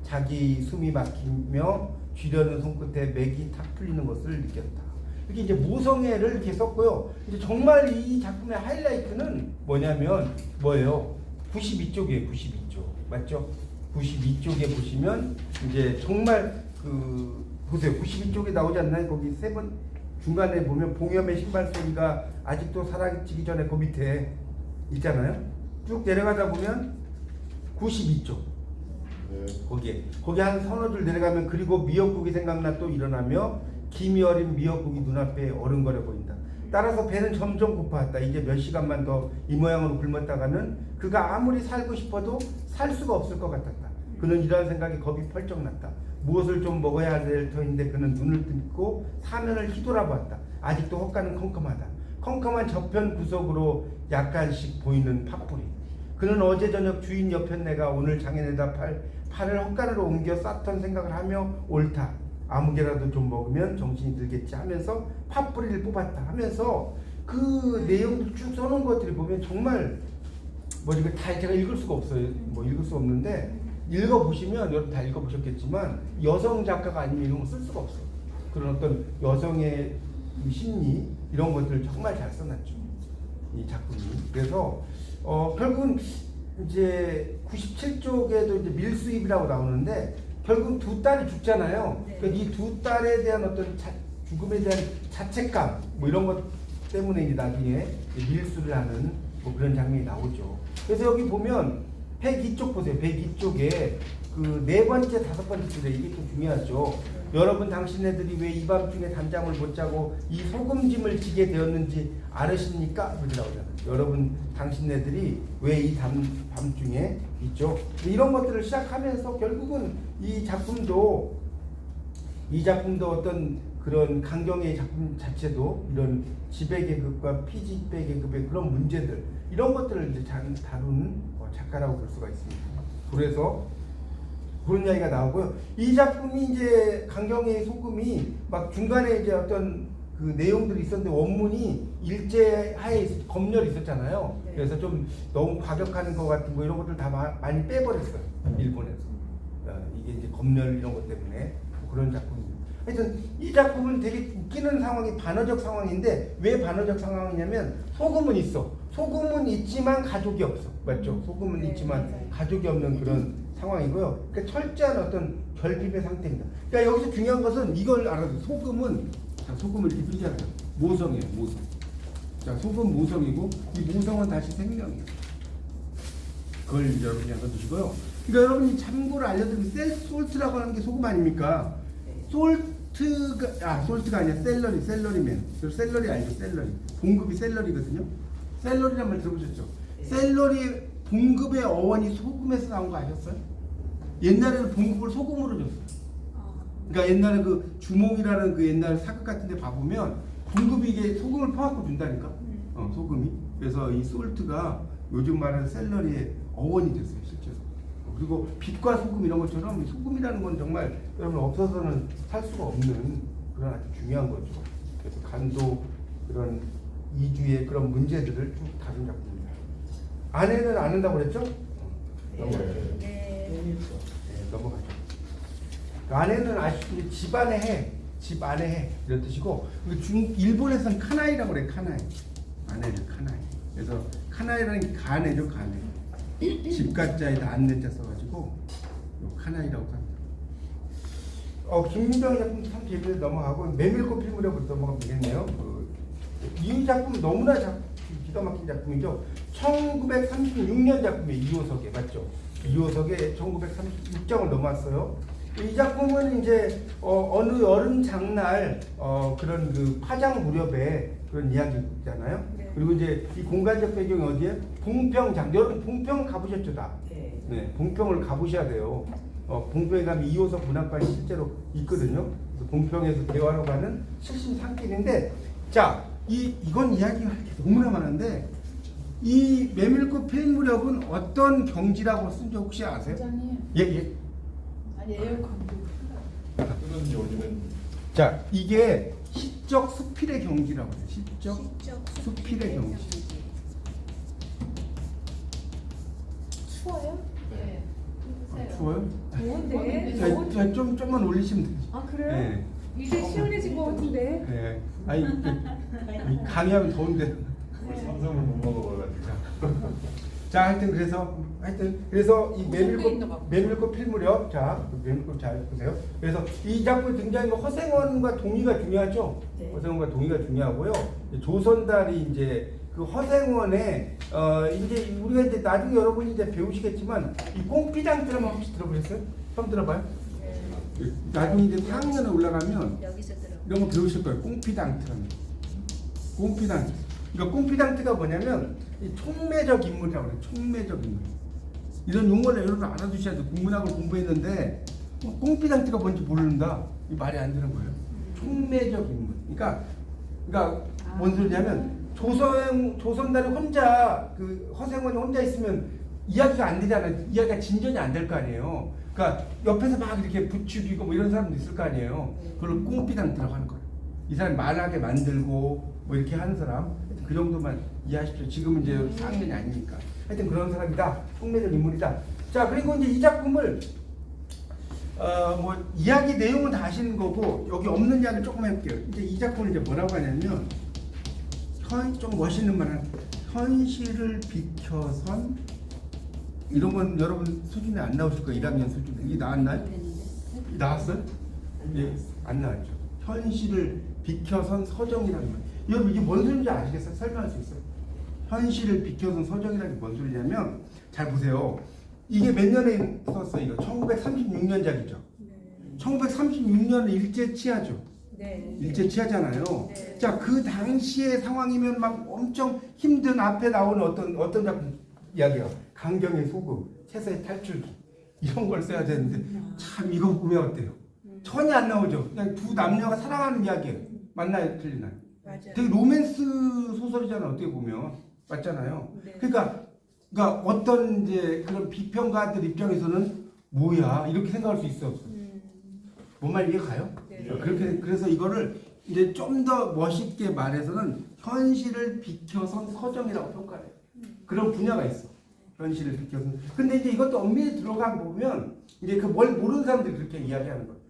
자기 숨이 막히며 쥐려는 손끝에 맥이 탁 풀리는 것을 느꼈다. 이렇게 이제 모성애를 이렇게 썼고요. 이제 정말 이 작품의 하이라이트는 뭐예요? 92쪽이에요. 92쪽. 맞죠? 92쪽에 보시면 이제 정말 보세요. 92쪽에 나오지 않나요? 거기 세 번 중간에 보면 봉염의 신발 소리가 아직도 사라지기 전에 그 밑에 있잖아요. 쭉 내려가다 보면 92쪽. 거기 한 서너 줄 내려가면 그리고 미역국이 생각나 또 일어나며 김이 어린 미역국이 눈앞에 어른거려 보인다. 따라서 배는 점점 고파왔다. 이제 몇 시간만 더 이 모양으로 굶었다가는 그가 아무리 살고 싶어도 살 수가 없을 것 같았다. 그는 이러한 생각에 겁이 펄쩍 났다. 무엇을 좀 먹어야 될 터인데 그는 눈을 뜨고 사면을 휘돌아보았다. 아직도 헛간은 컴컴하다. 컴컴한 저편 구석으로 약간씩 보이는 팥뿌리. 그는 어제 저녁 주인 여편네가 오늘 장인에다 팔을 헛간으로 옮겨 쌌던 생각을 하며 옳다. 아무개라도 좀 먹으면 정신이 들겠지 하면서 팥뿌리를 뽑았다 하면서 그 내용들 쭉 써놓은 것들을 보면 정말 이거 다 제가 읽을 수가 없어요. 읽을 수 없는데 읽어보시면 여러분 다 읽어보셨겠지만 여성 작가가 아니면 이런 거 쓸 수가 없어. 그런 어떤 여성의 심리 이런 것들을 정말 잘 써놨죠. 이 작품이. 그래서 결국은 이제 97쪽에도 이제 밀수입이라고 나오는데 결국 두 딸이 죽잖아요. 네. 그러니까 이 두 딸에 대한 어떤 죽음에 대한 자책감 이런 것 때문에 이제 나중에 밀수를 하는 그런 장면이 나오죠. 그래서 여기 보면 102쪽 보세요. 102쪽에 그 네 번째, 다섯 번째 줄에 이게 좀 중요하죠. 여러분 당신네들이 왜 이 밤중에 단잠을 못 자고 이 소금짐을 지게 되었는지 아르십니까? 그렇게 나오잖아요. 여러분 당신네들이 왜 이 밤중에 있죠. 이런 것들을 시작하면서 결국은 이 작품도 어떤 그런 강경의 작품 자체도 이런 지배계급과 피지배계급의 그런 문제들 이런 것들을 이제 잘 다루는 작가라고 볼 수가 있습니다. 그래서 그런 이야기가 나오고요. 이 작품이 이제 강경의 소금이 막 중간에 이제 어떤 그 내용들이 있었는데 원문이 일제하에 검열이 있었잖아요. 네. 그래서 좀 너무 과격한 것 같은 거 이런 것들 다 많이 빼버렸어요. 일본에서. 이게 이제 검열 이런 것 때문에 그런 작품입니다. 하여튼 이 작품은 되게 웃기는 상황이 반어적 상황인데 왜 반어적 상황이냐면 소금은 있어. 소금은 있지만 가족이 없어. 맞죠? 소금은 네, 있지만 맞아요. 가족이 없는 그런 상황이고요. 그러니까 철저한 어떤 결핍의 상태입니다. 그러니까 여기서 중요한 것은 이걸 알아요. 소금은 소금을 이렇게 비교하면 모성이에요. 모성. 자, 소금 모성이고 이 모성은 다시 생명이에요. 그걸 여러분이 한번 드시고요. 그러니까 여러분이 참고로 알려드리면 솔트라고 하는 게 소금 아닙니까? 솔트가 아니라 샐러리맨. 샐러리 알죠? 샐러리. 봉급이 샐러리거든요. 샐러리란 말 들어보셨죠? 샐러리 봉급의 어원이 소금에서 나온 거 아셨어요? 옛날에는 봉급을 소금으로 줬어요. 그러니까 옛날에 그 주몽이라는 그 옛날 사극 같은 데 봐보면 봉급이 이게 소금을 퍼갖고 준다니까? 소금이. 그래서 이 솔트가 요즘 말하는 샐러리의 어원이 됐어요, 실제로. 그리고 빛과 소금 이런 것처럼 소금이라는 건 정말 여러분 없어서는 살 수가 없는 그런 아주 중요한 거죠. 그래서 간도 그런 이주의 그런 문제들을 쭉 다룬 작품입니다. 아내는 안 한다고 그랬죠? 넘어가죠. 네. 넘어가죠. 아내는 아시죠? 집 안에 해. 집 안에 해. 이런 뜻이고 일본에서는 카나이라고 그래. 카나이. 아내를 카나이. 그래서 카나이라는 게 가네죠. 가네. 집가자에다 안내자 써가지고 카나이라고 합니다. 김민경 작품 참 재미있게 넘어가고 메밀꽃 필무렵으로 넘어가면 되겠네요. 이 작품 너무나 기가 막힌 작품이죠. 1936년 작품이에요. 이호석의 맞죠? 이호석의 1936장을 넘어왔어요. 이 작품은 이제 어느 여름 장날 그런 그 파장 무렵에 그런 이야기잖아요. 네. 그리고 이제 이 공간적 배경이 어디에? 봉평장. 여러분 봉평 가보셨죠 다? 네, 봉평을 가보셔야 돼요. 봉평에 가면 이호석 문학관이 실제로 있거든요. 그래서 봉평에서 대화로 가는 실신산길인데, 자, 이건 이야기가 너무나 많은데, 이 메밀꽃 필무렵은 어떤 경지라고 쓴지 혹시 아세요? 부장님. 예. 아니 에어컨도. 그런지 요즘은 자, 이게 시적 수필의 경지라고 해요. 시적 수필의 경지. 추워요? 네. 추워요? 더운데. 자, 좀만 올리시면 되지. 아 그래요? 네. 이제 시원해진 것 같은데. 네. 아니, 강의하면 더운데. 오늘 삼성을 못 먹어봐가지고. 자, 그래서 이 구성돼 있는 것 같고. 메밀꽃 필무렵, 자, 메밀꽃 잘 보세요. 그래서 이 작품에 등장하는 허생원과 동의가 중요하죠. 네. 허생원과 동의가 중요하고요. 조선달이 이제 그 허생원의 이제 우리가 이제 나중에 여러분이 이제 배우시겠지만 이 꽁피장 드라마 혹시 들어보셨어요? 처음 들어봐요? 네. 나중에 이제 4학년에 올라가면 여기서 들어. 이런 거 배우실 거예요. 꽁피당트라는 거. 꽁피당트. 그러니까 꽁피당트가 뭐냐면 이 총매적 인물이라고 그래요. 총매적 인물. 이런 용어를 여러분 알아두셔야 돼요. 국문학을 공부했는데 꽁피당트가 뭔지 모른다. 이 말이 안 되는 거예요. 총매적 인물. 그러니까 뭔 소리냐면 조선달이 혼자 그 허생원이 혼자 있으면 이야기가 안 되잖아요. 이야기가 진전이 안 될 거 아니에요. 그러니까 옆에서 막 이렇게 부추기고 뭐 이런 사람도 있을 거 아니에요. 그걸 꽁피당트라고 하는 거예요. 이 사람이 말하게 만들고 뭐 이렇게 하는 사람, 그 정도만 이해하십시오. 지금은 이제 4학년이 아니니까. 하여튼 그런 사람이다. 총매적 인물이다. 자, 그리고 이제 이 작품을 뭐 이야기 내용은 다 아시는 거고 여기 없는 이야기를 조금 해볼게요. 이제 이 작품을 이제 뭐라고 하냐면 좀 멋있는 말은 현실을 비켜선, 이런 건 여러분 수준에 안 나오실 거예요. 1학년 수준에. 이게 나왔나요? 나왔어요? 예, 안 나왔죠. 현실을 비켜선 서정이라는 말. 여러분 이게 뭔 소리인지 아시겠어요? 설명할 수 있어요? 현실을 비켜선 서정이라는 게 뭔 소리냐면, 잘 보세요. 이게 몇 년에 썼어요? 이거 1936년작이죠. 1936년은 일제치하죠. 네. 일제치하잖아요. 네. 자, 그 당시의 상황이면 막 엄청 힘든, 앞에 나오는 어떤 작품 이야기요. 강경의 소금, 채서의 탈출기, 이런 걸 써야 되는데 참 이거 보면 어때요? 전혀 안 나오죠. 그냥 두 남녀가 사랑하는 이야기예요. 맞나요? 틀리나요? 맞아요. 되게 로맨스 소설이잖아요. 어떻게 보면 맞잖아요. 네. 그러니까 어떤 이제 그런 비평가들 입장에서는 뭐야 이렇게 생각할 수 있어. 뭔 말 이해 가요? 네. 그래서 이거를 이제 좀 더 멋있게 말해서는 현실을 비켜선 서정이라고 평가해요. 그런 분야가 있어. 현실을 비켜선. 근데 이제 이것도 엄밀히 들어가 보면 이제 그 뭘 모르는 사람들이 그렇게 이야기하는 거예요.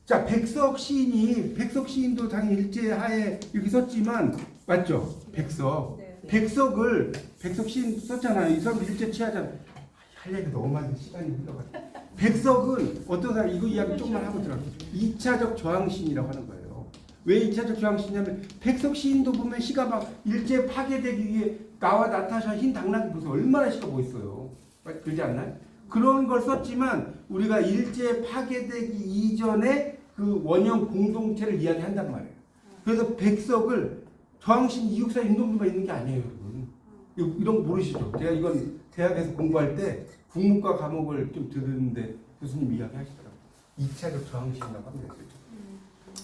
자, 백석 시인도 당연히 일제하에 이렇게 썼지만 맞죠? 백석. 네. 백석 시인 썼잖아요. 이 사람 일제 취하잖아. 할 얘기 너무 많은데 시간이 흘러가요. 백석은 어떤 사람, 이거 이야기 조금만 하고 들어갈게요. 2차적 저항시인이라고 하는 거예요. 왜 2차적 저항시냐면 백석 시인도 보면 시가 막 일제 파괴되기 위해 나와 나타샤 흰 당나귀 보세요. 얼마나 시가 멋있어요. 그러지 않나요? 그런 걸 썼지만 우리가 일제 파괴되기 이전에 그 원형 공동체를 이야기한단 말이에요. 그래서 백석을 저항신 이육사 인동부가 있는 게 아니에요, 여러분. 이런 거 모르시죠? 제가 이건 대학에서 공부할 때 국문과 과목을 좀 들었는데 교수님 이야기하시더라고요. 2차적 저항신이라고 합니다.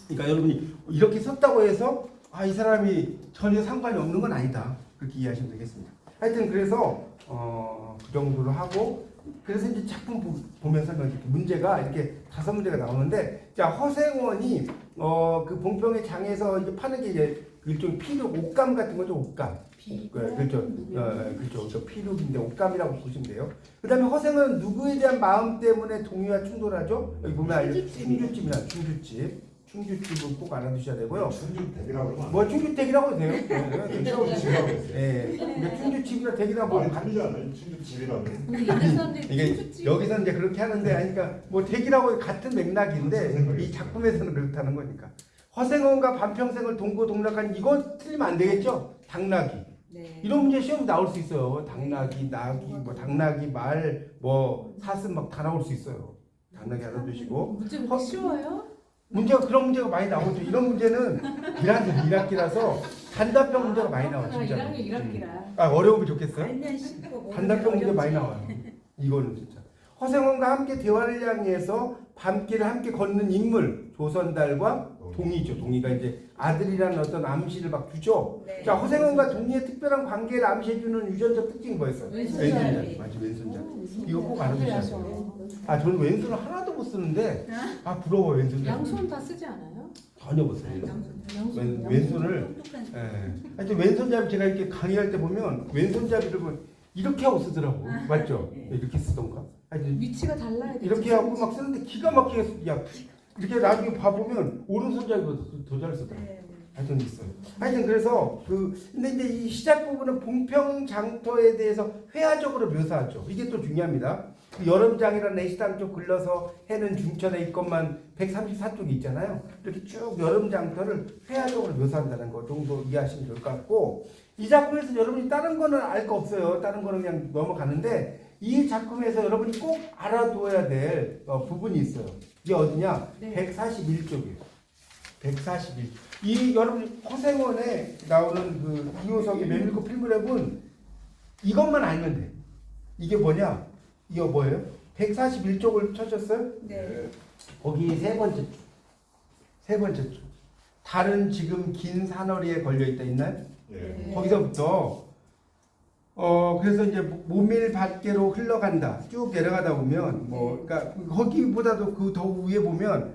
그러니까 여러분이 이렇게 썼다고 해서 이 사람이 전혀 상관이 없는 건 아니다. 그렇게 이해하시면 되겠습니다. 하여튼 그래서 그 정도로 하고, 그래서 이제 작품 보면서 이렇게 문제가 이렇게 5문제가 나오는데, 자, 허생원이 그 봉평의 장에서 이제 파는 게 이제 일종의 피륙, 옷감 같은 거죠. 옷감. 그렇죠. 그렇죠. 피륙인데 옷감이라고 보시면 돼요. 그 다음에 허생은 누구에 대한 마음 때문에 동의와 충돌하죠? 여기 보면 알죠? 충주집이나 충주집. 충주집은 꼭 알아두셔야 되고요. 충주 대기라고 그러면 뭐 충주댁이라고 해도 돼요. 네, 충주 집이라고 했어요. 예. 그러니까 충주집이나 댁이나 뭐 말이 틀리지 않아요? 충주 집이라면. 근데 여기서는 이게 충주집. 여기서 이제 그렇게 하는데 그러니까 뭐 댁이라고 같은 맥락인데 같은 이 작품에서는 그렇다는 거니까. 허생원과 반평생을 동고동락한 이거 틀리면 안 되겠죠? 당나귀. 네. 이런 문제 시험 나올 수 있어요. 당나귀, 나귀, 뭐 당나귀, 말, 뭐 사슴 막 다 나올 수 있어요. 당나귀 알아두시고. 문제 왜 이렇게 쉬워요? 문제가 그런 문제가 많이 나오죠. 이런 문제는 1학기라서 단답형 문제가 많이 나와요. 진짜. 1학년 1학기라. 아 어려우면 좋겠어요? 알면 쉽고 단답형 문제 어렵지. 많이 나와요. 이거는 진짜. 허생원과 함께 대화를 향해서 밤길을 함께 걷는 인물 조선달과 동이죠. 동이가 이제 아들이라는 어떤 암시를 막 주죠. 네. 자 허생원과 동이의 특별한 관계를 암시해주는 유전적 특징이 뭐였어요? 왼손잡이. 맞아 왼손잡이. 오, 이거 꼭 알아두셔야 돼요. 아 저는 왼손을 하나도 못 쓰는데 아 부러워 왼손잡이. 양손 다 쓰지 않아요? 전혀 못 써요. 양손. 왼손을 똑똑한 예. 하여튼 왼손잡이 제가 이렇게 강의할 때 보면 왼손잡이를 보면 이렇게 하고 쓰더라고. 맞죠? 이렇게 쓰던가. 하여튼 위치가 달라야 돼. 이렇게 하고 막 쓰는데 기가 막히게 야 이렇게 나중에 봐보면 오른손잡이보다 더 잘 쓰더라고. 네. 하여튼 있어요. 하여튼 그래서 근데 이제 이 시작 부분은 봉평장터에 대해서 회화적으로 묘사하죠. 이게 또 중요합니다. 그 여름장이라는 내시당 쪽 글러서 해는 중천에 있건만 134쪽이 있잖아요. 이렇게 쭉 여름장터를 회화적으로 묘사한다는 거 정도 이해하시면 좋을 것 같고 이 작품에서 여러분이 다른 거는 알 거 없어요. 다른 거는 그냥 넘어가는데 이 작품에서 여러분이 꼭 알아둬야 될 부분이 있어요. 이게 어디냐? 네. 141쪽이에요. 141. 이 여러분 허생원에 나오는 그 이호석의 메밀꽃 필무랩은 이것만 알면 돼. 이게 뭐냐? 이거 뭐예요? 141쪽을 쳐줬어요? 네. 거기 세 번째 쪽. 세 번째 쪽. 달은 지금 긴 사너리에 걸려 있다 있나요? 예. 거기서부터 그래서 이제 모밀 밖으로 흘러간다. 쭉 내려가다 보면 그러니까 거기보다도 그 더 위에 보면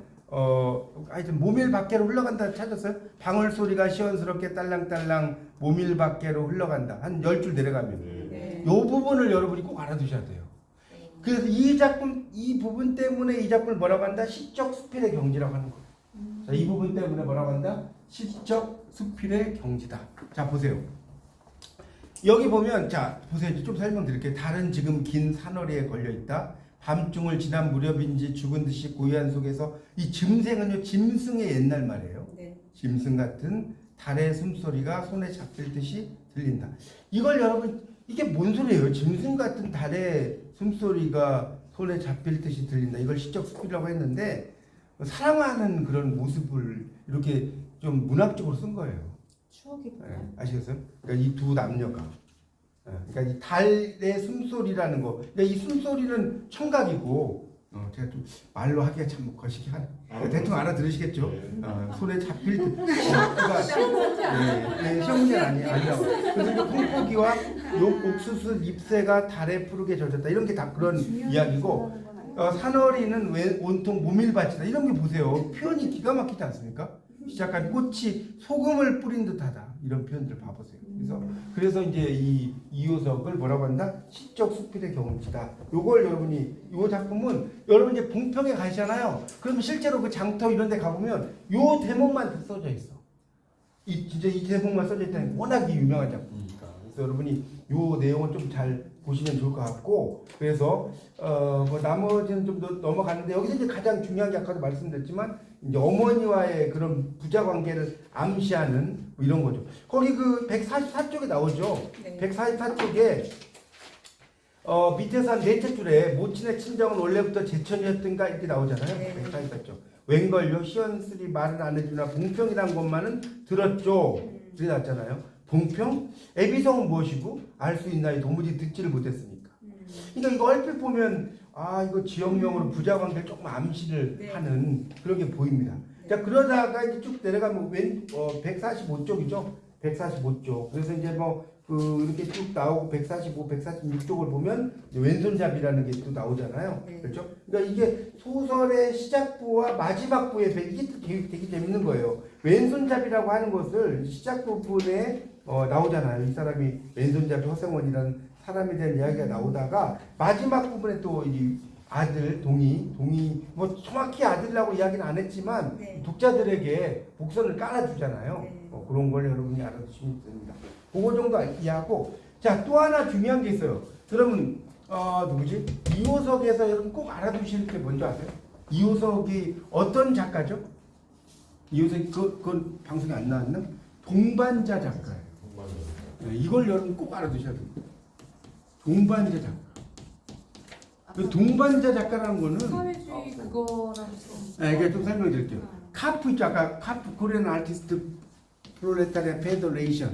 하여튼 모밀 밖으로 흘러간다 찾았어요? 방울 소리가 시원스럽게 딸랑딸랑 모밀 밖으로 흘러간다. 한 10줄 내려가면. 네. 이 부분을 여러분이 꼭 알아두셔야 돼요. 그래서 이 작품, 이 부분 때문에 이 작품을 뭐라고 한다? 시적 수필의 경지라고 하는 거예요. 자, 이 부분 때문에 뭐라고 한다? 시적 수필의 경지다. 자, 보세요. 여기 보면, 자, 보세요. 이제 좀 설명드릴게요. 달은 지금 긴 사너리에 걸려있다. 밤중을 지난 무렵인지 죽은 듯이 고요한 속에서 이 짐승은요, 짐승의 옛날 말이에요. 네. 짐승 같은 달의 숨소리가 손에 잡힐 듯이 들린다. 이걸 여러분, 이게 뭔 소리예요? 짐승 같은 달의 숨소리가 손에 잡힐 듯이 들린다. 이걸 시적 수필이라고 했는데 사랑하는 그런 모습을 이렇게 좀 문학적으로 쓴 거예요. 추억이구나. 네, 아시겠어요? 그러니까 이 두 남녀가 그러니까 이 달의 숨소리라는 거. 그러니까 이 숨소리는 청각이고 제가 좀 말로 하기가 참 거시기 하네. 대충 알아들으시겠죠? 손에 잡힐 듯. 시험 문제 아니라고. 그래서 이제 콩고기와 옥수수 잎새가 달에 푸르게 젖었다. 이런 게 다 그런 이야기고. 산어리는 온통 모밀밭이다. 이런 게 보세요. 표현이 기가 막히지 않습니까? 시작한 꽃이 소금을 뿌린 듯하다. 이런 표현들 봐보세요. 그래서 이제 이 이효석을 뭐라고 한다? 시적 수필의 경지다. 요걸 여러분이 요 작품은 여러분 이제 봉평에 가시잖아요. 그럼 실제로 그 장터 이런 데 가보면 요 대목만 써져 있어. 진짜 이 대목만 써져 있다는 게 워낙 유명한 작품이니까. 그래서 여러분이 요 내용을 좀 잘 보시면 좋을 것 같고, 그래서 뭐 나머지는 좀 더 넘어가는데 여기서 이제 가장 중요한 게 아까도 말씀드렸지만 이제 어머니와의 그런 부자 관계를 암시하는 뭐 이런 거죠. 거기 그 144쪽에 나오죠. 네. 144쪽에 밑에서 한 넷째 줄에 모친의 친정은 원래부터 제천이었던가 이렇게 나오잖아요. 네. 144쪽. 웬걸요 시원스리 말은 안 해주나 봉평이란 것만은 들었죠. 이렇게 나왔잖아요. 봉평? 애비성은 무엇이고 알 수 있나요? 도무지 듣지를 못했으니까. 그러니까 이거 얼핏 보면 이거 지역명으로 부자 관계를 조금 암시를 네. 하는 그런 게 보입니다. 자, 그러다가 이제 쭉 내려가면 145쪽이죠. 145쪽. 그래서 이제 이렇게 쭉 나오고 145, 146쪽을 보면 왼손잡이라는 게 또 나오잖아요. 네. 그렇죠? 그러니까 이게 소설의 시작부와 마지막부에 이게 또 되게 재밌는 거예요. 왼손잡이라고 하는 것을 시작 부분에 나오잖아요. 이 사람이 왼손잡이 허생원이라는 사람에 대한 이야기가 나오다가 마지막 부분에 또 아들 동의 뭐 정확히 아들이라고 이야기는 안 했지만 네. 독자들에게 복선을 깔아주잖아요. 네. 그런 걸 여러분이 알아두시면 됩니다. 그거 정도 이해하고 자 또 하나 중요한 게 있어요. 여러분 누구지? 이호석에서 여러분 꼭 알아두실 게 뭔지 아세요? 이호석이 어떤 작가죠? 이호석이 그건 방송에 안 나왔나? 동반자 작가예요. 네, 이걸 여러분 꼭 알아두셔야 됩니다. 동반자 작가. 그 동반자 작가라는 거는 사회주의 그거라고. 이게 좀 설명드릴게요. 카프 있죠? 아까 카프 코리안 아티스트 프롤레타리아 페더레이션.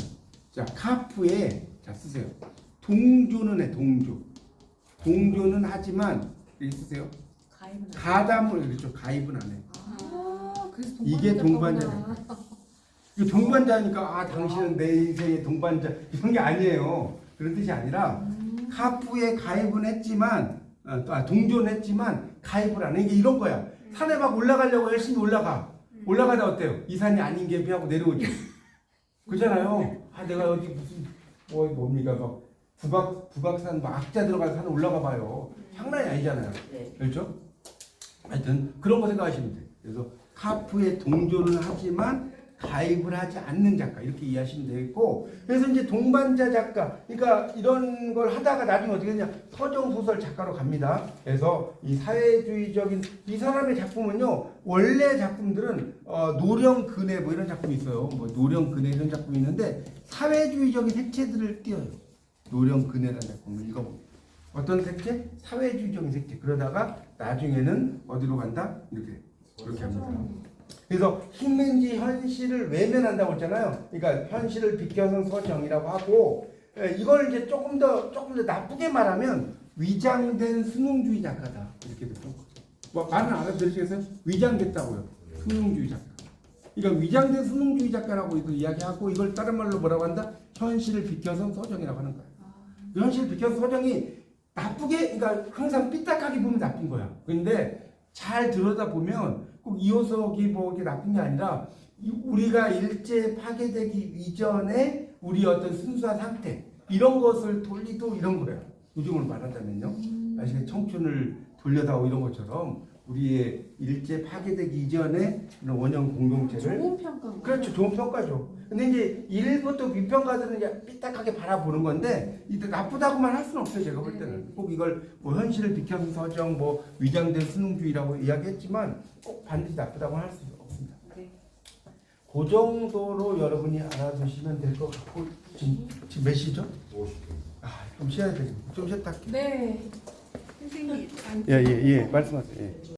자 카프에 자 쓰세요. 동조는 해 동조. 동조는 하지만 여기 쓰세요. 가입은 안 가담을 그렇죠. 가입은 안 해. 그래서 이게 동반자 동반자구나. 이 동반자니까 당신은 내 인생의 동반자 이런 게 아니에요. 그런 뜻이 아니라 카프에 가입은 했지만 동조는 했지만 가입을 안 해. 이게 이런 거야. 산에 막 올라가려고 열심히 올라가다 어때요? 이 산이 아닌 게 하고 내려오죠. 그렇잖아요. 내가 어디 무슨 뭡니까 막 북악산 막 악자 들어간 산에 올라가 봐요. 장난이 아니잖아요. 네. 그렇죠? 하여튼 그런 거 생각하시면 돼요. 그래서 카프에 동조는 하지만 가입을 하지 않는 작가 이렇게 이해하시면 되겠고 그래서 이제 동반자 작가 그러니까 이런 걸 하다가 나중에 어떻게 되냐 서정 소설 작가로 갑니다. 그래서 이 사회주의적인 이 사람의 작품은요 원래 작품들은 노령 근해 뭐 이런 작품이 있어요. 뭐 노령 근해 이런 작품이 있는데 사회주의적인 색채들을 띄어요. 노령 근해라는 작품을 읽어보면 어떤 색채? 사회주의적인 색채. 그러다가 나중에는 어디로 간다? 이렇게 합니다. 그래서 식민지 현실을 외면한다고 했잖아요. 그러니까 현실을 비켜선 서정이라고 하고 이걸 이제 조금 더 나쁘게 말하면 위장된 수능주의 작가다 이렇게 됐죠. 뭐 말은 알아들으시겠어요? 위장됐다고요. 수능주의 작가. 그러니까 위장된 수능주의 작가라고 이야기하고 이걸 다른 말로 뭐라고 한다? 현실을 비켜선 서정이라고 하는 거예요. 현실을 비켜선 서정이 나쁘게 그러니까 항상 삐딱하게 보면 나쁜 거야. 근데 잘 들여다보면 꼭 이호석이 뭐 이게 나쁜 게 아니라 우리가 일제 파괴되기 이전에 우리 어떤 순수한 상태 이런 것을 돌리도 이런 거예요. 요즘으로 말한다면요. 아시겠죠? 청춘을 돌려다오 이런 것처럼 우리의 일제 파괴되기 이전에 이런 원형 공동체를 좋은 평가. 그렇죠. 좋은 평가죠. 근데 이제 일부터 비평가들은 이제 삐딱하게 바라보는 건데 이때 나쁘다고만 할 수는 없어요. 제가 볼 때는 꼭 이걸 뭐 현실을 비켜서 서정 뭐 위장된 수능주의라고 이야기했지만 꼭 반드시 나쁘다고 할 수 없습니다. 네. 그 정도로 여러분이 알아두시면 될 것 같고 지금 몇 시죠? 50분. 좀 쉬어야 되겠네. 좀 쉬었다 할게요. 네. 선생님. 예, 말씀하세요. 예.